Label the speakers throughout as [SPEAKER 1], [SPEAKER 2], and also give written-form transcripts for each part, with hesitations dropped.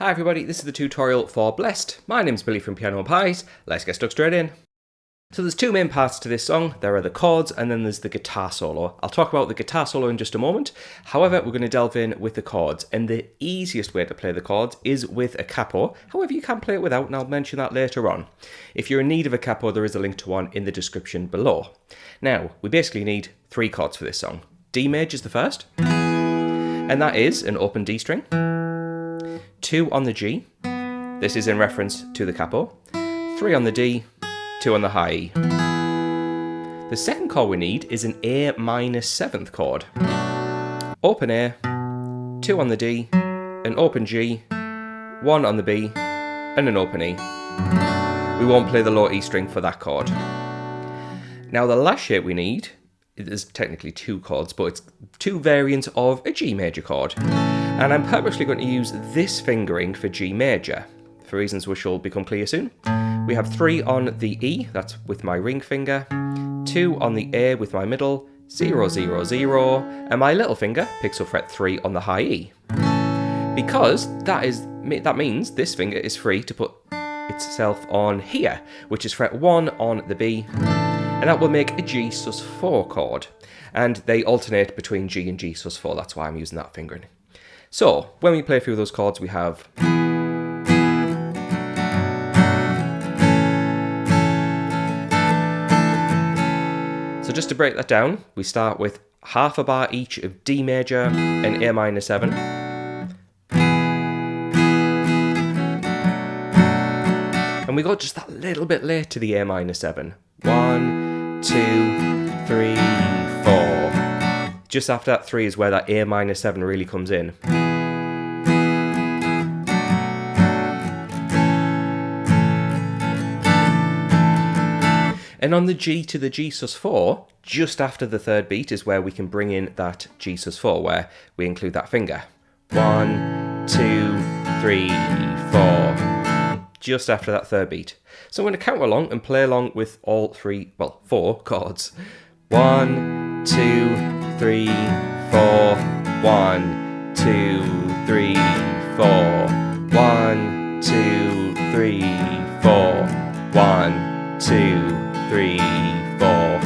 [SPEAKER 1] Hi everybody, this is the tutorial for Blessed. My name's Billy from Piano and Pies. Let's get stuck straight in. So there's two main parts to this song. There are the chords and then there's the guitar solo. I'll talk about the guitar solo in just a moment. However, we're going to delve in with the chords, and the easiest way to play the chords is with a capo. However, you can play it without, and I'll mention that later on. If you're in need of a capo, there is a link to one in the description below. Now, we basically need three chords for this song. D major is the first, and that is an open D string. 2 on the G, this is in reference to the capo, 3 on the D, 2 on the high E. The second chord we need is an A minor 7th chord. Open A, 2 on the D, an open G, 1 on the B, and an open E. We won't play the low E string for that chord. Now the last shape we need, there's technically two chords, but it's two variants of a G major chord. And I'm purposely going to use this fingering for G major, for reasons which will become clear soon. We have 3 on the E, that's with my ring finger, 2 on the A with my middle, 0, 0, 0, and my little finger picks up fret 3 on the high E. Because that means this finger is free to put itself on here, which is fret 1 on the B, and that will make a G sus4 chord. And they alternate between G and G sus4, that's why I'm using that fingering. So, when we play through those chords, we have... So just to break that down, we start with half a bar each of D major and A minor 7. And we got just that little bit late to the A minor 7. 1, 2, 3, 4. Just after that 3 is where that A minor 7 really comes in. And on the G to the G sus4, just after the third beat is where we can bring in that G sus4, where we include that finger. 1, 2, 3, 4. Just after that third beat. So I'm going to count along and play along with all 4 chords. 1, 2, 3, 4, 1, 2, 3, 4, 1, 2, 3, 4, 1, 2, 3, 4.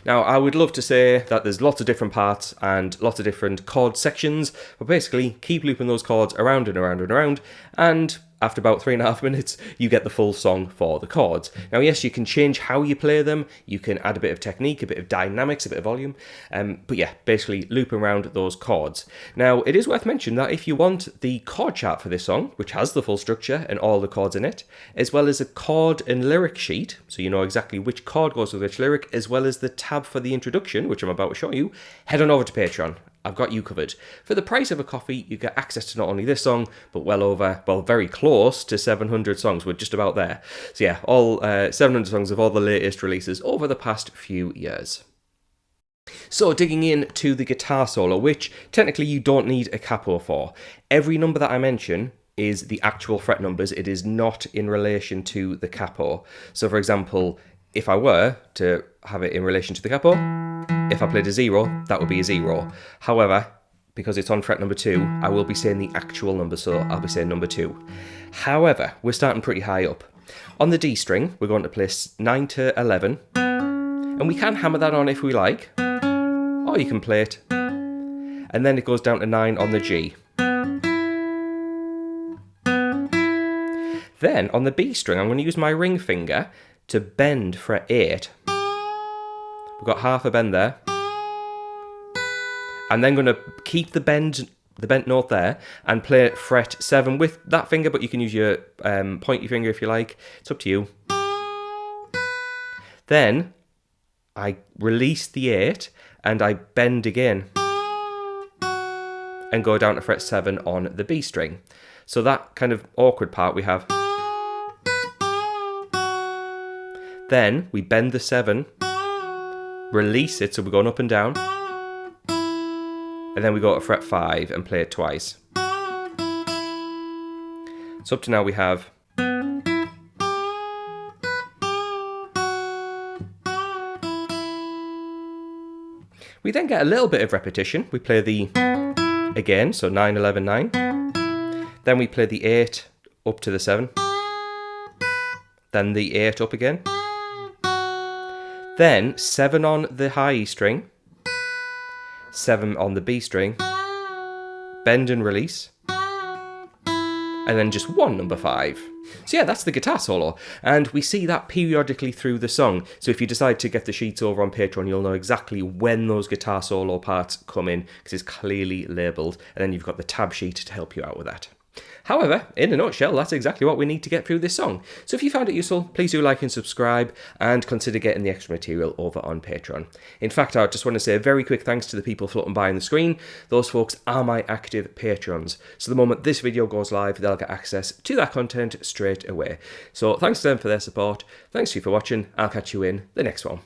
[SPEAKER 1] Now, I would love to say that there's lots of different parts and lots of different chord sections, but basically keep looping those chords around and around and around, and after about 3.5 minutes, you get the full song for the chords. Now, yes, you can change how you play them. You can add a bit of technique, a bit of dynamics, a bit of volume. But yeah, basically loop around those chords. Now, it is worth mentioning that if you want the chord chart for this song, which has the full structure and all the chords in it, as well as a chord and lyric sheet, so you know exactly which chord goes with which lyric, as well as the tab for the introduction, which I'm about to show you, head on over to Patreon. I've got you covered. For the price of a coffee, you get access to not only this song, but very close to 700 songs. We're just about there. So yeah, all 700 songs of all the latest releases over the past few years. So digging into the guitar solo, which technically you don't need a capo for. Every number that I mention is the actual fret numbers. It is not in relation to the capo. So for example, if I were to have it in relation to the capo, if I played a 0, that would be a 0. However, because it's on fret number 2, I will be saying the actual number, so I'll be saying number 2. However, we're starting pretty high up. On the D string, we're going to play 9 to 11, and we can hammer that on if we like, or you can play it, and then it goes down to 9 on the G. Then, on the B string, I'm going to use my ring finger to bend fret 8. We've got half a bend there. I'm then going to keep the bent note there and play fret 7 with that finger, but you can use your pointy finger if you like. It's up to you. Then I release the 8 and I bend again and go down to fret 7 on the B string. So that kind of awkward part we have. Then we bend the 7, release it, so we're going up and down, and then we go to fret 5 and play it twice. So up to now we have we then get a little bit of repetition. We play the again, so 9, 11, 9. Then we play the 8 up to the 7. Then the 8 up again. Then 7 on the high E string, 7 on the B string, bend and release, and then just one number 5. So yeah, that's the guitar solo, and we see that periodically through the song. So if you decide to get the sheets over on Patreon, you'll know exactly when those guitar solo parts come in, because it's clearly labelled, and then you've got the tab sheet to help you out with that. However, in a nutshell, that's exactly what we need to get through this song. So if you found it useful, please do like and subscribe, and consider getting the extra material over on Patreon. In fact, I just want to say a very quick thanks to the people floating by on the screen. Those folks are my active patrons. So the moment this video goes live, they'll get access to that content straight away. So thanks to them for their support. Thanks to you for watching. I'll catch you in the next one.